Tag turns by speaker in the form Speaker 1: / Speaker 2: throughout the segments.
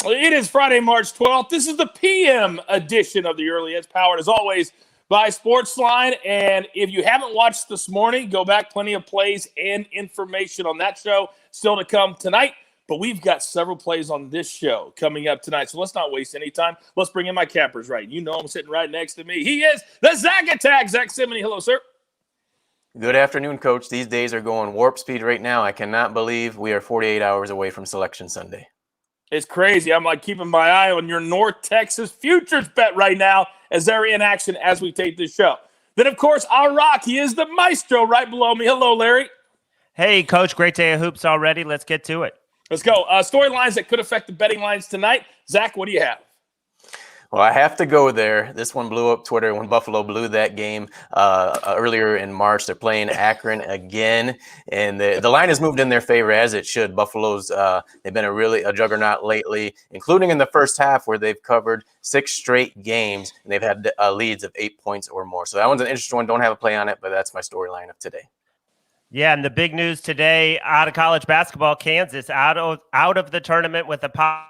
Speaker 1: It is Friday, March 12th. This is the PM edition of the Early Edge, powered as always by SportsLine. And if you haven't watched this morning, go back. Plenty of plays and information on that show still to come tonight. But we've got several plays on this show coming up tonight. So let's not waste any time. Let's bring in my cappers right. You know I'm sitting right next to me. He is the Zack Attack, Zack Cimini. Hello, sir.
Speaker 2: Good afternoon, Coach. These days are going warp speed right now. I cannot believe we are 48 hours away from Selection Sunday.
Speaker 1: It's crazy. I'm like keeping my eye on your North Texas futures bet right now as they're in action as we take this show. Then, of course, our rock. He is the maestro right below me. Hello, Larry.
Speaker 3: Hey, Coach. Great day of hoops already. Let's get to it.
Speaker 1: Let's go. Storylines that could affect the betting lines tonight. Zach, what do you have?
Speaker 2: Well, I have to go there. This one blew up Twitter when Buffalo blew that game earlier in March. They're playing Akron again, and the line has moved in their favor, as it should. Buffalo's they've been a juggernaut lately, including in the first half where they've covered 6 straight games, and they've had leads of 8 points or more. So that one's an interesting one. Don't have a play on it, but that's my storyline of today.
Speaker 3: Yeah, and the big news today out of college basketball, Kansas out of the tournament with a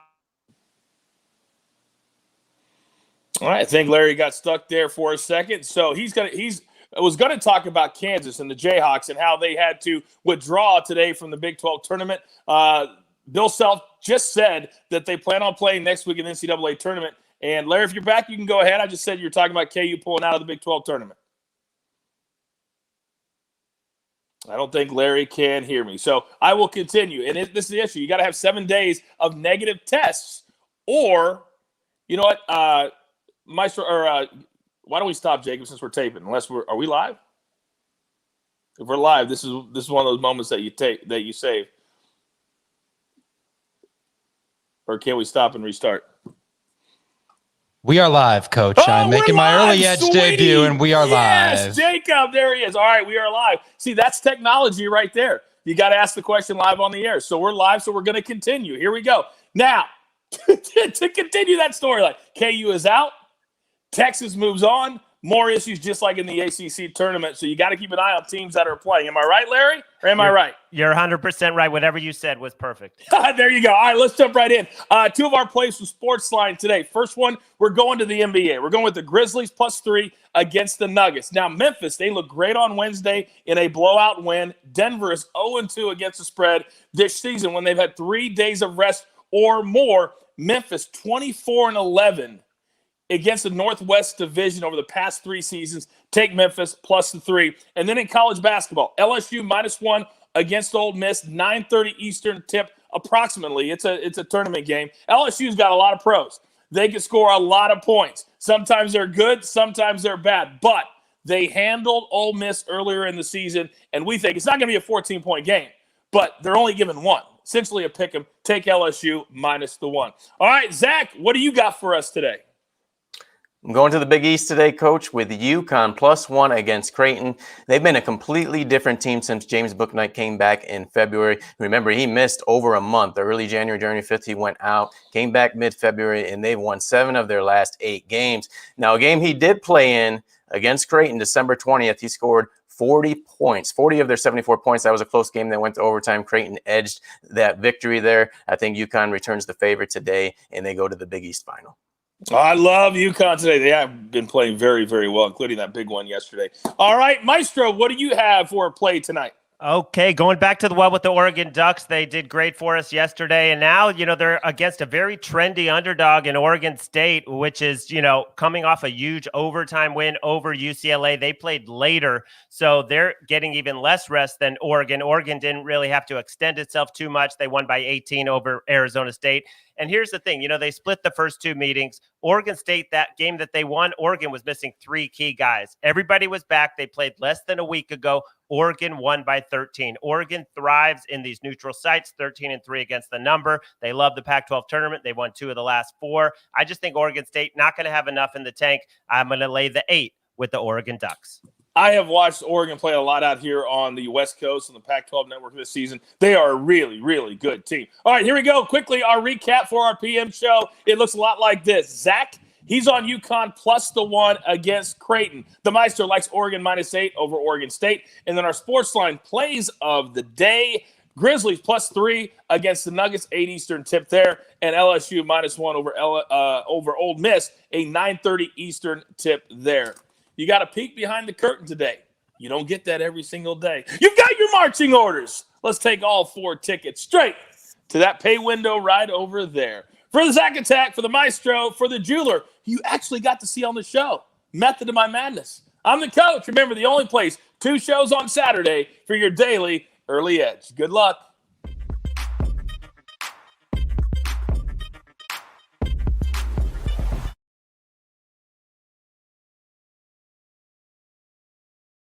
Speaker 1: All right, I think Larry got stuck there for a second. So he was going to talk about Kansas and the Jayhawks and how they had to withdraw today from the Big 12 tournament. Bill Self just said that they plan on playing next week in the NCAA tournament. And Larry, if you're back, you can go ahead. I just said you're talking about KU pulling out of the Big 12 tournament. I don't think Larry can hear me. So I will continue. And this is the issue. You got to have 7 days of negative tests, or, you know what, Maestro, or why don't we stop, Jacob, since we're taping? Are we live? If we're live, this is one of those moments that you save. Or can we stop and restart?
Speaker 4: We are live, Coach. I'm making my early edge debut, and we are live.
Speaker 1: Yes, Jacob, there he is. All right, we are live. See, that's technology right there. You got to ask the question live on the air. So we're live, so we're going to continue. Here we go. Now, to continue that storyline, KU is out. Texas moves on. More issues just like in the ACC tournament. So you got to keep an eye on teams that are playing. Am I right, Larry? Or am I right?
Speaker 3: You're 100% right. Whatever you said was perfect.
Speaker 1: There you go. All right, let's jump right in. 2 of our plays from SportsLine today. First one, we're going to the NBA. We're going with the Grizzlies +3 against the Nuggets. Now, Memphis, they look great on Wednesday in a blowout win. Denver is 0-2 against the spread this season when they've had 3 days of rest or more. Memphis 24-11. Against the Northwest Division over the past 3 seasons. Take Memphis +3. And then in college basketball, LSU -1 against Ole Miss, 9:30 Eastern tip approximately. It's a tournament game. LSU's got a lot of pros. They can score a lot of points. Sometimes they're good, sometimes they're bad. But they handled Ole Miss earlier in the season, and we think it's not going to be a 14-point game. But they're only given 1. Essentially a pick 'em. Take LSU -1. All right, Zach, what do you got for us today?
Speaker 2: I'm going to the Big East today, Coach, with UConn +1 against Creighton. They've been a completely different team since James Bouknight came back in February. Remember, he missed over a month. Early January 5th, he went out, came back mid-February, and they've won 7 of their last 8 games. Now, a game he did play in against Creighton, December 20th, he scored 40 points, 40 of their 74 points. That was a close game that went to overtime. Creighton edged that victory there. I think UConn returns the favor today, and they go to the Big East final.
Speaker 1: I love UConn today. They have been playing very, very well, including that big one yesterday. All right, Maestro, what do you have for a play tonight?
Speaker 3: Okay, going back to the well with the Oregon Ducks. They did great for us yesterday. And now, they're against a very trendy underdog in Oregon State, which is, coming off a huge overtime win over UCLA. They played later, so they're getting even less rest than Oregon. Oregon didn't really have to extend itself too much. They won by 18 over Arizona State. And here's the thing, they split the first 2 meetings. Oregon State, that game that they won, Oregon was missing 3 key guys. Everybody was back. They played less than a week ago. Oregon won by 13. Oregon thrives in these neutral sites, 13-3 against the number. They love the Pac-12 tournament. They won 2 of the last 4. I just think Oregon State not going to have enough in the tank. I'm going to lay the 8 with the Oregon Ducks.
Speaker 1: I have watched Oregon play a lot out here on the West Coast and the Pac-12 network this season. They are a really, really good team. All right, here we go. Quickly, our recap for our PM show. It looks a lot like this. Zach, he's on UConn +1 against Creighton. The Maestro likes Oregon -8 over Oregon State. And then our SportsLine plays of the day. Grizzlies +3 against the Nuggets, 8 Eastern tip there, and LSU -1 over Ole Miss, a 9:30 Eastern tip there. You got a peek behind the curtain today. You don't get that every single day. You've got your marching orders. Let's take all 4 tickets straight to that pay window right over there. For the Zack Attack, for the Maestro, for the jeweler, you actually got to see on the show. Method of my madness. I'm the coach. Remember, the only place, 2 shows on Saturday for your daily early edge. Good luck.